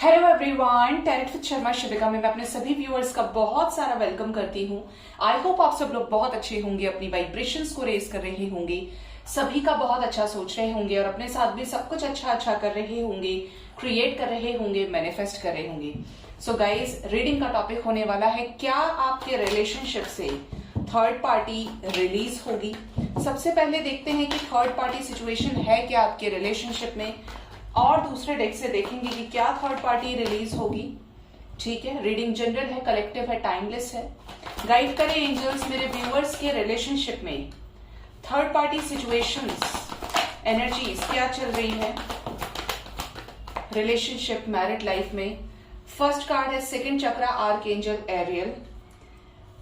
Hello everyone, tarot with Sharma Shivika में मैं अपने सभी व्यूअर्स का बहुत सारा वेलकम करती हूँ। आई होप आप सब लोग बहुत अच्छे होंगे, अपनी वाइब्रेशंस को रेज कर रहे होंगे, सभी का बहुत अच्छा सोच रहे होंगे और अपने साथ भी सब कुछ अच्छा अच्छा कर रहे होंगे, क्रिएट कर रहे होंगे, मैनिफेस्ट कर रहे होंगे। सो गाइज, रीडिंग का टॉपिक होने वाला है, क्या आपके रिलेशनशिप से थर्ड पार्टी रिलीज होगी। सबसे पहले देखते हैं कि थर्ड पार्टी सिचुएशन है क्या आपके रिलेशनशिप में, और दूसरे डेक से देखेंगे कि क्या थर्ड पार्टी रिलीज होगी। ठीक है, रीडिंग जनरल है, कलेक्टिव है, टाइमलेस है। गाइड करें एंजल्स मेरे व्यूअर्स के रिलेशनशिप में थर्ड पार्टी सिचुएशंस, एनर्जीज क्या चल रही है रिलेशनशिप, मैरिड लाइफ में। फर्स्ट कार्ड है second chakra, archangel Ariel,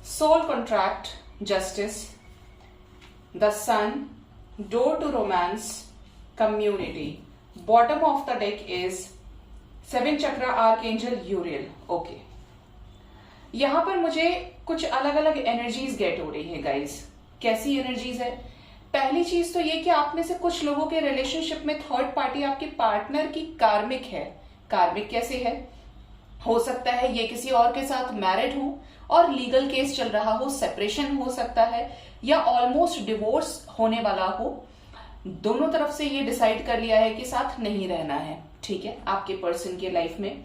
soul contract, justice, the sun, door to romance, community. Bottom of the deck is seven chakra, archangel Uriel. Okay, यहां पर मुझे कुछ अलग अलग एनर्जीज गेट हो रही है गाइस। कैसी एनर्जीज है? पहली चीज तो ये कि आप में से कुछ लोगों के रिलेशनशिप में थर्ड पार्टी आपके पार्टनर की कार्मिक है। कार्मिक कैसे है? हो सकता है ये किसी और के साथ मैरिड हो और लीगल केस चल रहा हो, सेपरेशन हो सकता है, या ऑलमोस्ट डिवोर्स होने वाला हो। दोनों तरफ से ये डिसाइड कर लिया है कि साथ नहीं रहना है। ठीक है, आपके पर्सन के लाइफ में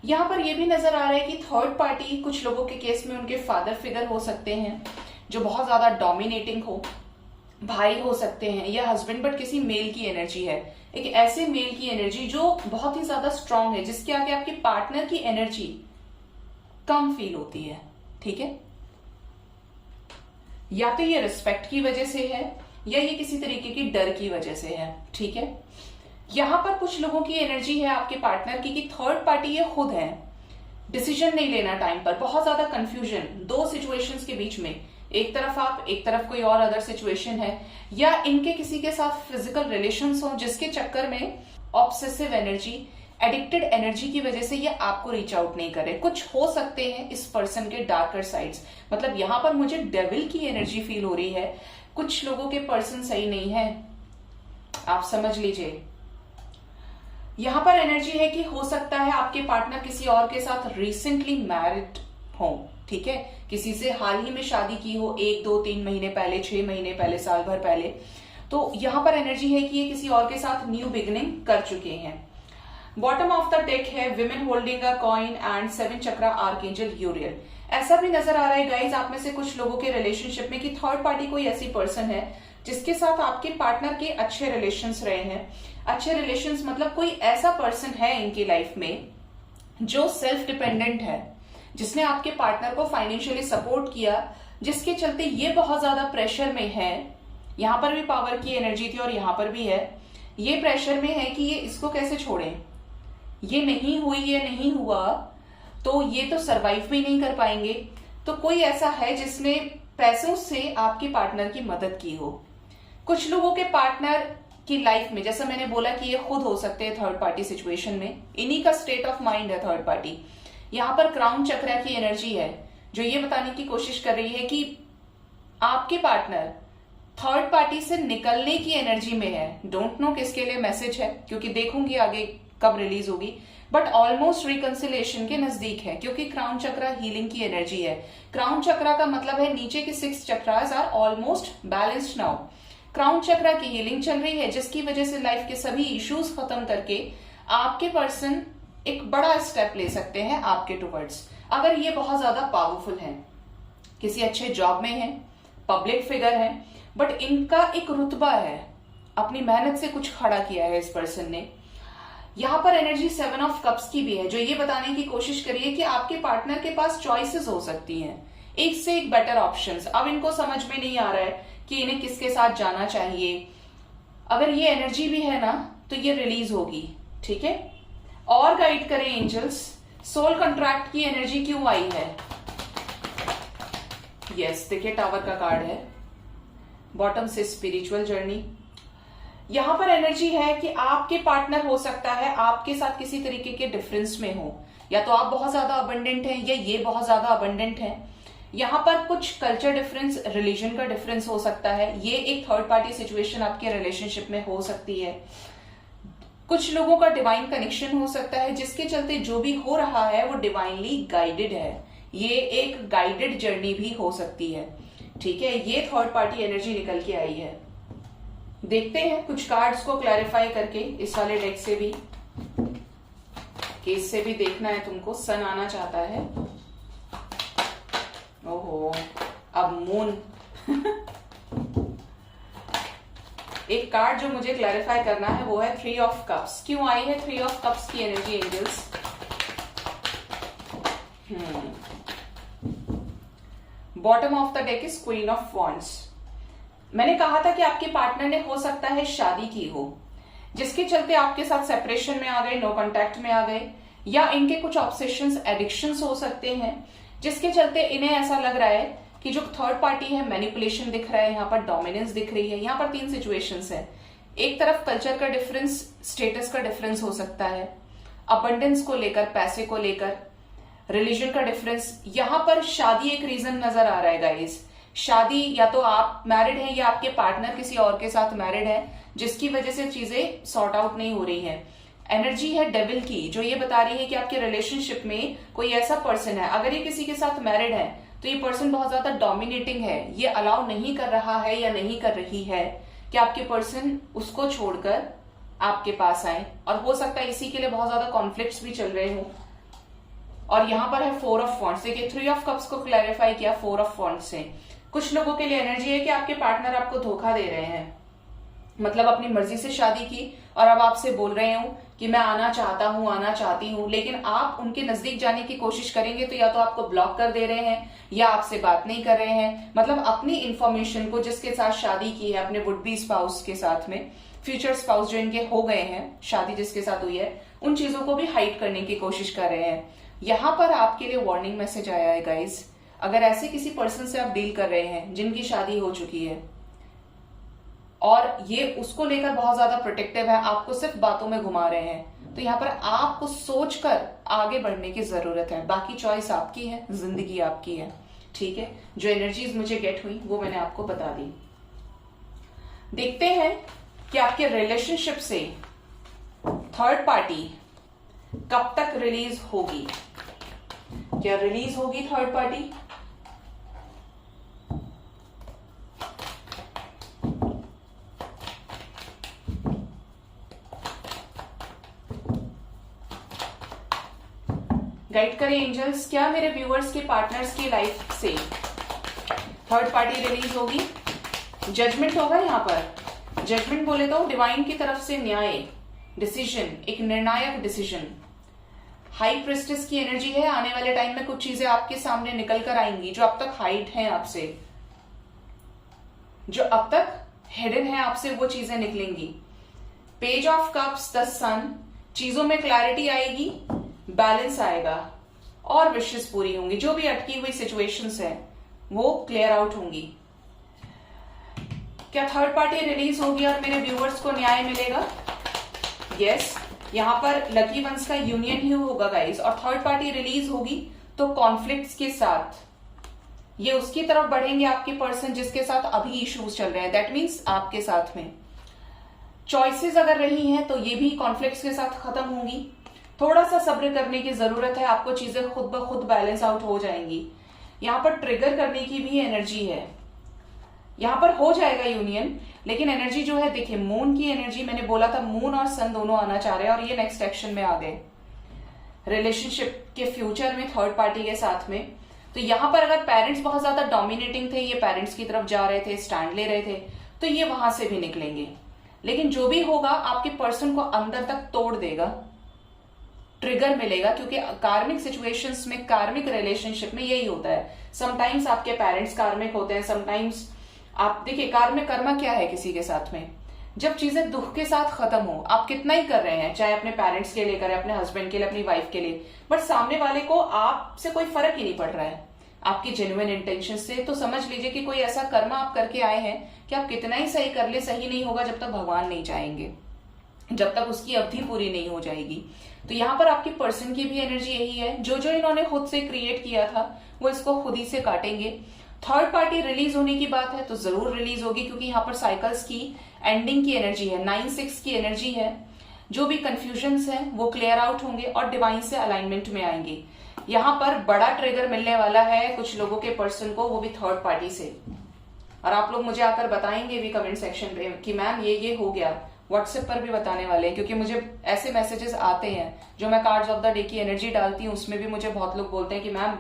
यहां पर ये भी नजर आ रहा है कि थर्ड पार्टी कुछ लोगों के केस में उनके फादर फिगर हो सकते हैं जो बहुत ज्यादा डोमिनेटिंग हो, भाई हो सकते हैं, या हस्बैंड, बट किसी मेल की एनर्जी है, एक ऐसे मेल की एनर्जी जो बहुत ही ज्यादा स्ट्रांग है, जिसके आगे आपके पार्टनर की एनर्जी कम फील होती है। ठीक है, या तो ये रिस्पेक्ट की वजह से है या ये किसी तरीके की डर की वजह से है। ठीक है, यहां पर कुछ लोगों की एनर्जी है आपके पार्टनर की कि थर्ड पार्टी ये खुद है, डिसीजन नहीं लेना टाइम पर, बहुत ज्यादा कंफ्यूजन दो सिचुएशंस के बीच में, एक तरफ आप, एक तरफ कोई और अदर सिचुएशन है, या इनके किसी के साथ फिजिकल रिलेशंस हो जिसके चक्कर में ऑब्सेसिव एनर्जी, एडिक्टेड एनर्जी की वजह से ये आपको रीच आउट नहीं करे। कुछ हो सकते हैं इस पर्सन के डार्कर साइड्स, मतलब यहां पर मुझे डेविल की एनर्जी फील हो रही है। कुछ लोगों के पर्सन सही नहीं है, आप समझ लीजिए। यहां पर एनर्जी है कि हो सकता है आपके पार्टनर किसी और के साथ रिसेंटली मैरिड हो। ठीक है, किसी से हाल ही में शादी की हो, 1, 2, 3 महीने पहले, 6 महीने पहले, साल भर पहले। तो यहां पर एनर्जी है कि ये किसी और के साथ न्यू बिगिनिंग कर चुके हैं। बॉटम ऑफ द डेक है women holding a coin and seven chakra, archangel Uriel. ऐसा भी नजर आ रहा है गाइज आप में से कुछ लोगों के रिलेशनशिप में कि थर्ड पार्टी कोई ऐसी पर्सन है जिसके साथ आपके पार्टनर के अच्छे रिलेशंस रहे हैं। अच्छे रिलेशंस मतलब कोई ऐसा पर्सन है इनकी लाइफ में जो सेल्फ डिपेंडेंट है, जिसने आपके पार्टनर को फाइनेंशियली सपोर्ट किया, जिसके चलते ये बहुत ज्यादा प्रेशर में है। यहां पर भी पावर की एनर्जी थी और यहां पर भी है। ये प्रेशर में है कि ये इसको कैसे छोड़ें, ये नहीं हुई, ये नहीं हुआ तो ये तो सरवाइव भी नहीं कर पाएंगे। तो कोई ऐसा है जिसने पैसों से आपके पार्टनर की मदद की हो। कुछ लोगों के पार्टनर की लाइफ में, जैसा मैंने बोला कि ये खुद हो सकते हैं थर्ड पार्टी सिचुएशन में, इन्हीं का स्टेट ऑफ माइंड है थर्ड पार्टी। यहां पर क्राउन चक्रा की एनर्जी है जो ये बताने की कोशिश कर रही है कि आपके पार्टनर थर्ड पार्टी से निकलने की एनर्जी में है। डोंट नो किसके लिए मैसेज है, क्योंकि देखूंगी आगे कब रिलीज होगी, बट ऑलमोस्ट रिकंसिलेशन के नजदीक है, क्योंकि क्राउन चक्रा हीलिंग की एनर्जी है। क्राउन चक्रा का मतलब है नीचे के 6 chakras are almost balanced now. Crown chakra की हीलिंग चल रही है, जिसकी वजह से लाइफ के सभी इश्यूज खत्म करके आपके पर्सन एक बड़ा स्टेप ले सकते हैं आपके टुवर्ड्स। अगर ये बहुत ज्यादा पावरफुल है, किसी अच्छे जॉब में है, पब्लिक फिगर है, बट इनका एक रुतबा है, अपनी मेहनत से कुछ खड़ा किया है इस पर्सन ने। यहां पर एनर्जी 7 ऑफ कप्स की भी है जो ये बताने की कोशिश करिए कि आपके पार्टनर के पास चॉइसेस हो सकती हैं, एक से एक बेटर ऑप्शंस। अब इनको समझ में नहीं आ रहा है कि इन्हें किसके साथ जाना चाहिए। अगर ये एनर्जी भी है ना तो ये रिलीज होगी। ठीक है, और गाइड करें एंजल्स, सोल कॉन्ट्रैक्ट की एनर्जी क्यों आई है? यस, देखिए टावर का कार्ड है, बॉटम से स्पिरिचुअल जर्नी। यहां पर एनर्जी है कि आपके पार्टनर हो सकता है आपके साथ किसी तरीके के डिफरेंस में हो, या तो आप बहुत ज्यादा अबंडेंट हैं या ये बहुत ज्यादा अबंडेंट है। यहां पर कुछ कल्चर डिफरेंस, रिलीजन का डिफरेंस हो सकता है। ये एक थर्ड पार्टी सिचुएशन आपके रिलेशनशिप में हो सकती है। कुछ लोगों का डिवाइन कनेक्शन हो सकता है, जिसके चलते जो भी हो रहा है वो डिवाइनली गाइडेड है। ये एक गाइडेड जर्नी भी हो सकती है, ठीक है। ये थर्ड पार्टी एनर्जी निकल के आई है। देखते हैं कुछ कार्ड्स को क्लैरिफाई करके इस वाले डेक से भी, केस से भी देखना है तुमको। सन आना चाहता है, ओहो अब मून एक कार्ड जो मुझे क्लैरिफाई करना है वो है 3 ऑफ कप्स। क्यों आई है 3 ऑफ कप्स की energy angels? Bottom of the deck is queen of wands. मैंने कहा था कि आपके पार्टनर ने हो सकता है शादी की हो, जिसके चलते आपके साथ सेपरेशन में आ गए, नो कांटेक्ट में आ गए, या इनके कुछ ऑब्सेशंस, एडिक्शंस हो सकते हैं, जिसके चलते इन्हें ऐसा लग रहा है कि जो थर्ड पार्टी है, मैनिपुलेशन दिख रहा है, यहाँ पर डोमिनेंस दिख रही है। यहाँ पर 3 सिचुएशंस है। एक तरफ कल्चर का डिफरेंस, स्टेटस का डिफरेंस हो सकता है, अबंडेंस को लेकर, पैसे को लेकर, रिलीजन का डिफरेंस। यहाँ पर शादी एक रीजन नजर आ रहा है गाइस। शादी, या तो आप मैरिड हैं या आपके पार्टनर किसी और के साथ मैरिड है, जिसकी वजह से चीजें सॉर्ट आउट नहीं हो रही है। एनर्जी है डेविल की, जो ये बता रही है कि आपके रिलेशनशिप में कोई ऐसा पर्सन है, अगर ये किसी के साथ मैरिड है तो ये पर्सन बहुत ज्यादा डोमिनेटिंग है। ये अलाउ नहीं कर रहा है या नहीं कर रही है कि आपके पर्सन उसको छोड़कर आपके पास आए, और हो सकता है इसी के लिए बहुत ज्यादा कॉन्फ्लिक्ट्स भी चल रहे हो। और यहाँ पर है 4 ऑफ वॉन्ड्स। देखिए 3 ऑफ कप्स को क्लैरिफाई किया 4 ऑफ वॉन्ड्स से। कुछ लोगों के लिए एनर्जी है कि आपके पार्टनर आपको धोखा दे रहे हैं, मतलब अपनी मर्जी से शादी की और अब आपसे बोल रहे हो कि मैं आना चाहता हूं, आना चाहती हूं, लेकिन आप उनके नजदीक जाने की कोशिश करेंगे तो या तो आपको ब्लॉक कर दे रहे हैं या आपसे बात नहीं कर रहे हैं। मतलब अपनी इंफॉर्मेशन को, जिसके साथ शादी की है, अपने वुड बी स्पाउस के साथ में, फ्यूचर स्पाउस जो इनके हो गए हैं, शादी जिसके साथ हुई है, उन चीजों को भी हाइड करने की कोशिश कर रहे हैं। यहां पर आपके लिए वार्निंग मैसेज आया है गाइस। अगर ऐसे किसी पर्सन से आप डील कर रहे हैं जिनकी शादी हो चुकी है और ये उसको लेकर बहुत ज्यादा प्रोटेक्टिव है, आपको सिर्फ बातों में घुमा रहे हैं, तो यहाँ पर आपको सोचकर आगे बढ़ने की जरूरत है। बाकी चॉइस आपकी है, जिंदगी आपकी है, ठीक है। जो एनर्जीज मुझे गेट हुई वो मैंने आपको बता दी। देखते हैं कि आपके रिलेशनशिप से थर्ड पार्टी कब तक रिलीज होगी। क्या रिलीज होगी थर्ड पार्टी? गाइड करें एंजल्स, क्या मेरे व्यूअर्स के पार्टनर्स की लाइफ से थर्ड पार्टी रिलीज होगी? जजमेंट होगा यहाँ पर। जजमेंट बोले तो डिवाइन की तरफ से न्याय, डिसीजन, एक निर्णायक डिसीजन। हाई प्रेस्टिस की एनर्जी है। आने वाले टाइम में कुछ चीजें आपके सामने निकल कर आएंगी जो अब तक हाइड हैं आपसे, जो अब तक हिडन है आपसे, वो चीजें निकलेंगी। पेज ऑफ कप्स, द सन, चीजों में क्लैरिटी आएगी, बैलेंस आएगा और विशेष पूरी होंगी। जो भी अटकी हुई सिचुएशंस है वो क्लियर आउट होंगी। क्या थर्ड पार्टी रिलीज होगी और मेरे व्यूअर्स को न्याय मिलेगा? यस, यहां पर लकी वंस का यूनियन ही होगा गाइस, और थर्ड पार्टी रिलीज होगी तो कॉन्फ्लिक्ट्स के साथ ये उसकी तरफ बढ़ेंगे आपके पर्सन जिसके साथ अभी इश्यूज चल रहे हैं। दैट मीन्स आपके साथ में चॉइसेस अगर रही हैं तो ये भी कॉन्फ्लिक्ट्स के साथ खत्म होंगी। थोड़ा सा सब्र करने की जरूरत है, आपको चीजें खुद ब खुद बैलेंस आउट हो जाएंगी। यहां पर ट्रिगर करने की भी एनर्जी है। यहां पर हो जाएगा यूनियन, लेकिन एनर्जी जो है, देखिए मून की एनर्जी, मैंने बोला था मून और सन दोनों आना चाह रहे हैं और ये नेक्स्ट एक्शन में आ गए रिलेशनशिप के फ्यूचर में थर्ड पार्टी के साथ में। तो यहां पर अगर पेरेंट्स बहुत ज्यादा डोमिनेटिंग थे, ये पेरेंट्स की तरफ जा रहे थे, स्टैंड ले रहे थे, तो ये वहां से भी निकलेंगे। लेकिन जो भी होगा आपके पर्सन को अंदर तक तोड़ देगा, ट्रिगर मिलेगा, क्योंकि कार्मिक सिचुएशंस में, कार्मिक रिलेशनशिप में यही होता है। समटाइम्स आपके पेरेंट्स कार्मिक होते हैं, समटाइम्स आप देखिए कार्मिक कर्मा क्या है किसी के साथ में, जब चीजें दुख के साथ खत्म हो, आप कितना ही कर रहे हैं, चाहे अपने पेरेंट्स के लिए करें, अपने हस्बैंड के लिए, अपनी वाइफ के लिए, बट सामने वाले को आपसे कोई फर्क ही नहीं पड़ रहा है आपकी जेन्युइन इंटेंशन से, तो समझ लीजिए कि कोई ऐसा कर्मा आप करके आए हैं कि आप कितना ही सही कर ले, सही नहीं होगा जब तक भगवान नहीं चाहेंगे, जब तक उसकी अवधि पूरी नहीं हो जाएगी। तो यहाँ पर आपकी पर्सन की भी एनर्जी यही है, जो जो इन्होंने खुद से क्रिएट किया था वो इसको खुद ही से काटेंगे। थर्ड पार्टी रिलीज होने की बात है तो जरूर रिलीज होगी, क्योंकि यहाँ पर साइकिल्स की एंडिंग की एनर्जी है, 9-6 की एनर्जी है। जो भी कंफ्यूजन्स हैं वो क्लियर आउट होंगे और डिवाइन से अलाइनमेंट में आएंगे। यहाँ पर बड़ा ट्रिगर मिलने वाला है कुछ लोगों के पर्सन को, वो भी थर्ड पार्टी से। और आप लोग मुझे आकर बताएंगे भी कमेंट सेक्शन पे कि मैम ये हो गया। व्हाट्सएप पर भी बताने वाले हैं, क्योंकि मुझे ऐसे मैसेजेस आते हैं जो मैं कार्ड्स ऑफ द डे की एनर्जी डालती हूँ, उसमें भी मुझे बहुत लोग बोलते हैं कि मैम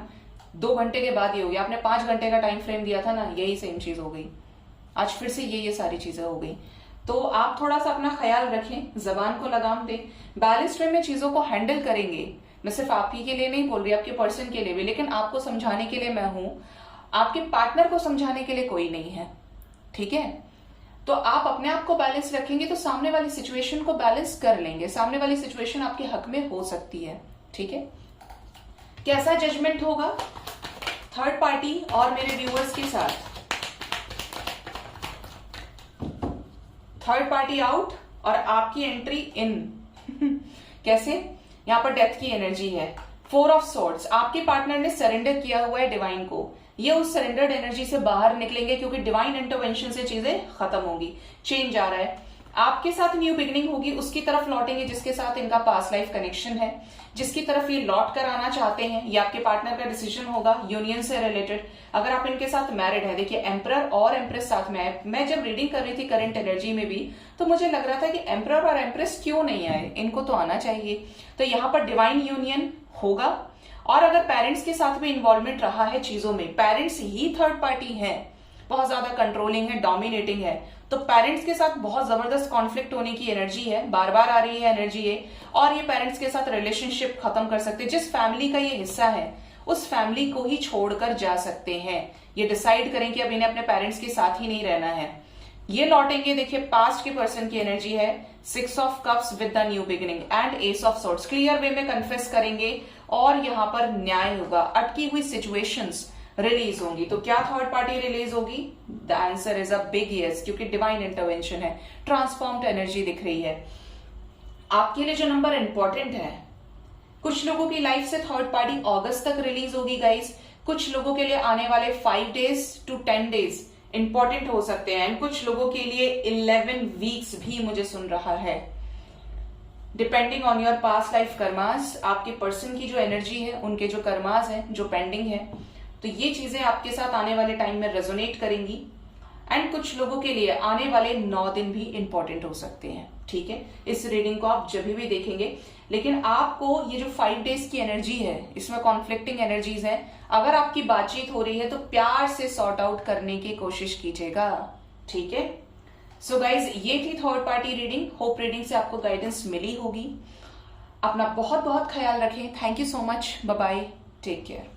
2 घंटे के बाद ये हो गया, आपने 5 घंटे का टाइम फ्रेम दिया था ना, यही सेम चीज हो गई, आज फिर से ये सारी चीजें हो गई। तो आप थोड़ा सा अपना ख्याल रखें, जबान को लगाम दें, बैलेंस वे में चीजों को हैंडल करेंगे। मैं सिर्फ आप ही के लिए नहीं बोल रही, आपके पर्सन के लिए भी, लेकिन आपको समझाने के लिए मैं हूं, आपके पार्टनर को समझाने के लिए कोई नहीं है, ठीक है। तो आप अपने आप को बैलेंस रखेंगे तो सामने वाली सिचुएशन को बैलेंस कर लेंगे, सामने वाली सिचुएशन आपके हक में हो सकती है, ठीक है। कैसा जजमेंट होगा थर्ड पार्टी और मेरे व्यूअर्स के साथ? थर्ड पार्टी आउट और आपकी एंट्री इन। कैसे? यहां पर डेथ की एनर्जी है, 4 ऑफ सॉर्ड्स। आपके पार्टनर ने सरेंडर किया हुआ है डिवाइन को, ये उस सरेंडर्ड एनर्जी से बाहर निकलेंगे क्योंकि डिवाइन इंटरवेंशन से चीजें खत्म होंगी, चेंज आ रहा है। आपके साथ न्यू बिगिनिंग होगी, उसकी तरफ लौटेंगे जिसके साथ इनका पास्ट लाइफ कनेक्शन है, जिसकी तरफ ये लौट कर आना चाहते हैं। ये आपके पार्टनर का डिसीजन होगा यूनियन से रिलेटेड। अगर आप इनके साथ मैरिड है, देखिए एम्परर और एम्प्रेस साथ में है। मैं जब रीडिंग कर रही थी करंट एनर्जी में भी, तो मुझे लग रहा था कि एम्परर और एम्प्रेस क्यों नहीं आए, इनको तो आना चाहिए। तो यहाँ पर डिवाइन यूनियन होगा। और अगर पेरेंट्स के साथ भी इन्वॉल्वमेंट रहा है चीजों में, पेरेंट्स ही थर्ड पार्टी है, बहुत ज्यादा कंट्रोलिंग है, डोमिनेटिंग है, तो पेरेंट्स के साथ बहुत जबरदस्त कॉन्फ्लिक्ट होने की एनर्जी है, बार बार आ रही है एनर्जी ये। और ये पेरेंट्स के साथ रिलेशनशिप खत्म कर सकते हैं। जिस फैमिली का ये हिस्सा है उस फैमिली को ही छोड़कर जा सकते हैं। ये डिसाइड करें कि अब इन्हें अपने पेरेंट्स के साथ ही नहीं रहना है। ये लौटेंगे, देखिए पास्ट के पर्सन की एनर्जी है, 6 of cups with the new beginning and S of swords. Clear way में कन्फेस करेंगे और यहाँ पर न्याय होगा, अटकी हुई सिचुएशंस रिलीज होंगी। तो क्या थर्ड पार्टी रिलीज होगी? The answer is a big yes, क्योंकि डिवाइन इंटरवेंशन है, ट्रांसफॉर्म्ड एनर्जी दिख रही है। आपके लिए जो नंबर इंपॉर्टेंट है, कुछ लोगों की लाइफ से थर्ड पार्टी अगस्त तक रिलीज होगी गाइस। कुछ लोगों के लिए आने वाले 5 days to 10 days इंपॉर्टेंट हो सकते हैं, कुछ लोगों के लिए 11 वीक्स भी मुझे सुन रहा है। Depending on your past life karmas, आपके पर्सन की जो एनर्जी है, उनके जो कर्मास है जो पेंडिंग है, तो ये चीजें आपके साथ आने वाले टाइम में रेजोनेट करेंगी। एंड कुछ लोगों के लिए आने वाले 9 दिन भी इंपॉर्टेंट हो सकते हैं, ठीक है। इस रीडिंग को आप जब भी देखेंगे, लेकिन आपको ये जो 5 days की एनर्जी है, इसमें कॉन्फ्लिक्टिंग एनर्जीज हैं। अगर आपकी बातचीत हो रही है तो प्यार से सॉर्ट आउट करने की कोशिश कीजिएगा, ठीक है। सो गाइज, ये थी third party reading. Hope reading से आपको गाइडेंस मिली होगी। अपना बहुत बहुत ख्याल रखें। Thank you so much, bye bye, take care.